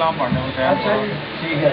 कलाम पढ़ने को तैयार। अच्छा जी, ठीक है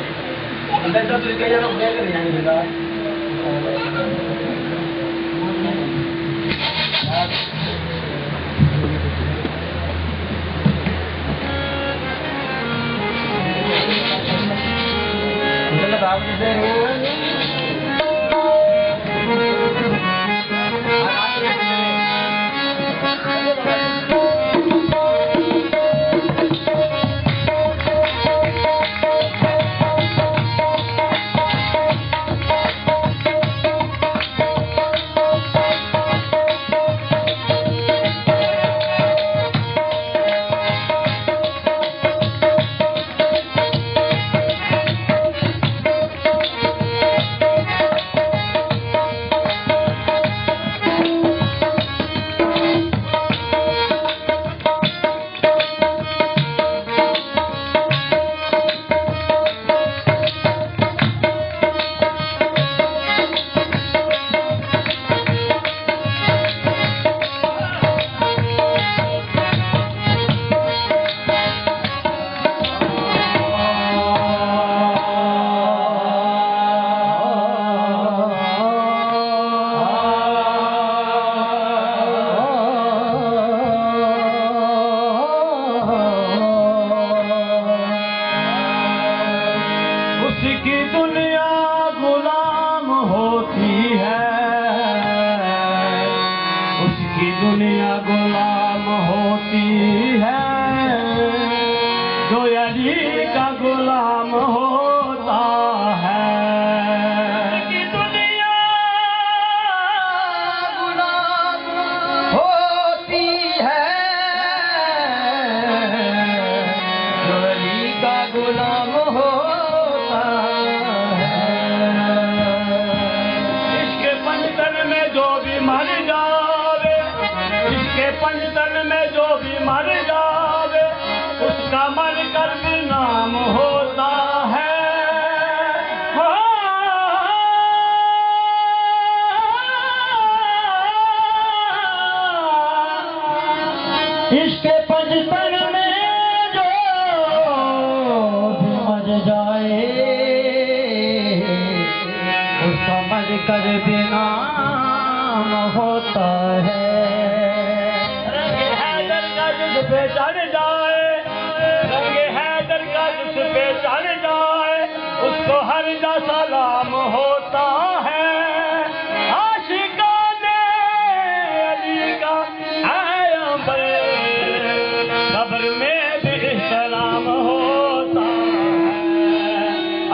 दुनिया गुलाम होती है, जो अली का गुलाम होता है। कि दुनिया गुलाम होती है, जो अली का गुलाम होता है। इसके पंचतन में जो भी मर जावे, इसके पंचतन में जो भी मर जावे, उसका मर कर भी नाम होता है। इसके पंचतन में जो भी मर जाए, उसका मर कर भी नाम होता है। पे चढ़ जाए, रंगे हैदर का जिस पे चढ़ जाए, उसको हर जा सलाम होता है। आशिकाने अली का कब्र में भी सलाम होता है।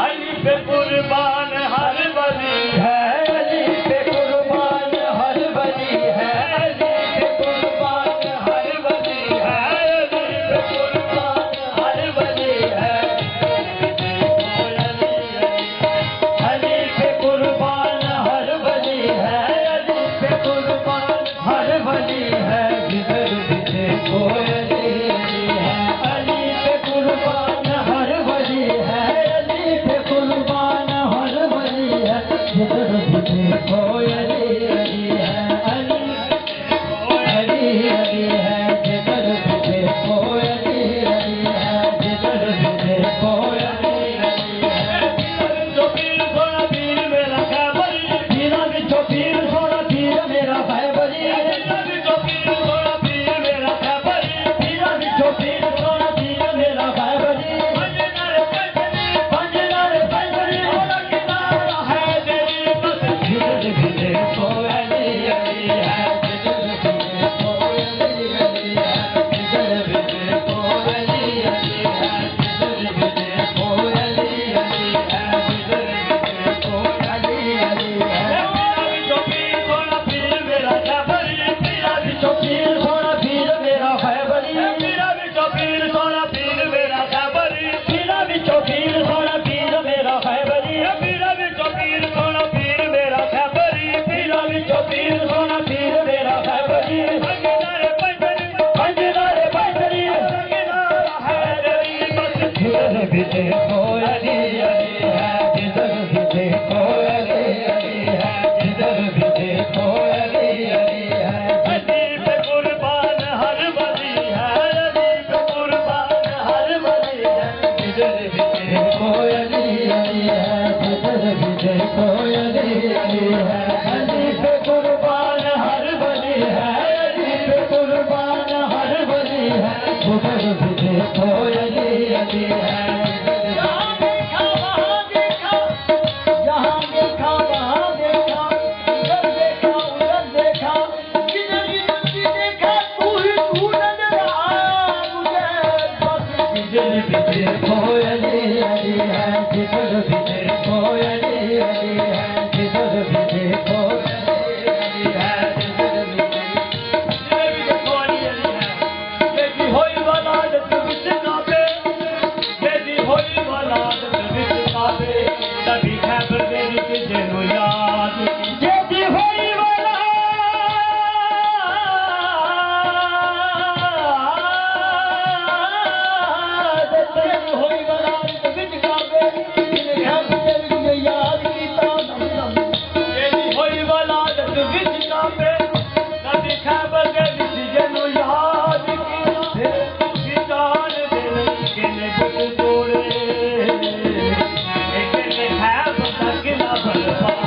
अली पे कुर्बान हर वली है, अली पे कुर्बान हर वली जिधर भी देखो अली अली है। जहाँ देखा वहाँ देखा, जहाँ देखा वहाँ देखा, उधर देखा उधर देखा, जिधर भी देखा तू ही तू नजर आया मुझे बस। जिधर भी देखो अली अली है, जिधर भी देखो अली अली है, जिधर भी देखो अली अली है, जिधर भी देखो अली अली है। बेटी होई वलादत विच काबे, बेटी होई वलादत विच काबे, तभी खैबर दे विच जेनो याद जेदी होई वाला जेदी होई वलादत विच काबे, याद कीता जेदी होई वलादत विच काबे, तभी खैबर दे विच जेनो याद किसान दिल के ने बुत तोड़े, एक ने खैबर दा किला बर्बाद।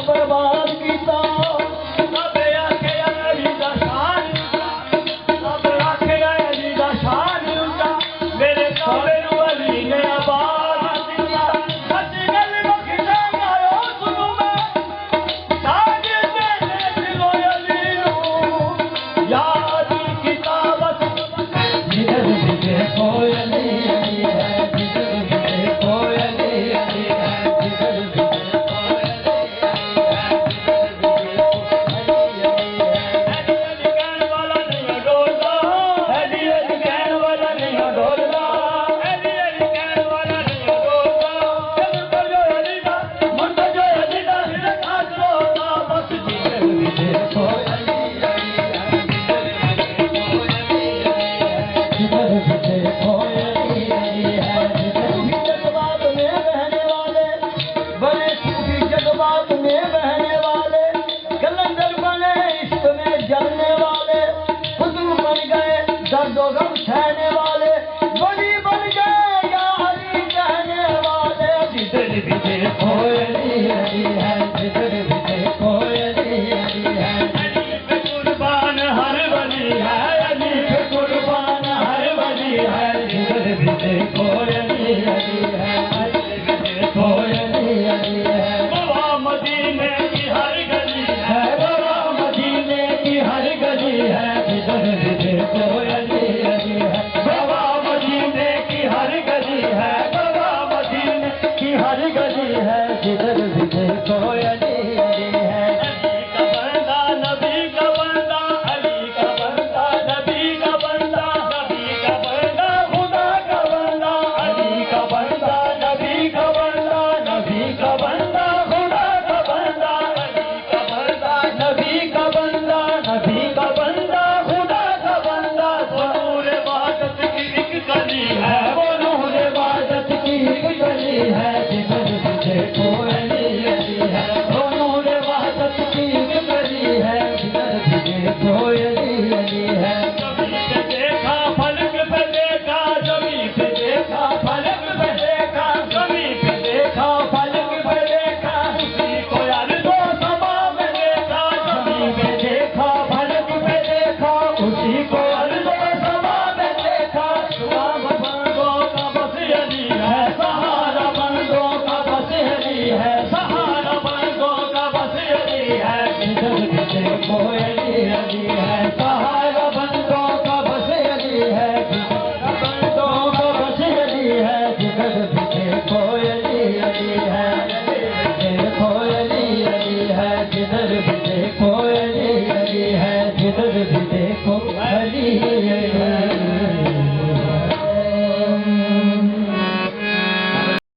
बर्बाद कीता सब आखे अली दा शान ऊंचा, सब आखे अली दा शान ऊंचा, मेरे काबे नू अली ने आबाद कीता। सच गल बख्शा गायो सुनू मैं, ताज तेरे दिलो अली नू याद कीता बस। जिधर भी देखो अली अली है, जिधर भी देखो अली अली है, जिधर भी देखो अली अली अली कहन वाला नहीं डोलदा, अली अली कहन वाला नहीं डोलदा, अली अली कहन वाला नहीं डोलदा। जब कर जो अली दा मन तो जो अली दा दिल खास रोदा बस। जिधर भी देखो अली अली है, जिधर भी देखो अली अली है, जिधर भी जज्बात में बहने वाले, बने सूफी जज्बात में बहने वाले, कलंदर बने इश्क में जलने वाले, खुद बन गए दर्दो गम सहने वाले, वली बन गए या अली कहने वाले। जिधर भी देखो अली अली है, जिधर भी देखो अली अली है, अली पे कुर्बान हर वली है, अली पे कुर्बान हर वली है। जिधर भी देखो अली अली है, जिधर भी देखो अली अली है। बाबा मदीने की हर गली है, है बाबा मदीने की हर गली है, जिधर भी देखो अली अली है। बाबा मदीने की हर गली है, बाबा मदीने की हर गली है, जिधर भी देखो अली अली है। अली का बंदा नबी का बंदा, अली का बंदा नबी का बंदा, नबी का बंदा खुदा का बंदा, अली का बंदा नबी का बंदा, नबी का बंदा खुदा का बंदा, अली का बंदा नबी का बंदा, नबी का बंदा खुदा का बंदा। वो नूर इबादत की एक गली है, वो नूर इबादत की एक गली है, जिधर भी देखो अली अली है। वो नूर इबादत की एक गली है, जिधर भी देखो अली अली है। जमीन पे देखा फलक पे देखा, जमीन पे देखा फलक पे देखा, जमीन पे देखा फलक पे देखा, उसी को यार दो समा में देखा। जमीन पे देखा फलक पे देखा, उसी को यार दो समा में देखा। दुआ बंदों का बस अली है, सहारा बंदों का बस अली है, सहारा बंदों का बस अली है। जिधर भी देखो अली अली है, सहारा बंदों का बस अली है, बंदों का बस अली है। जिधर भी देखो अली अली है। देखो अली अली है, जिधर भी देखो अली अली है, जिधर भी देखो अली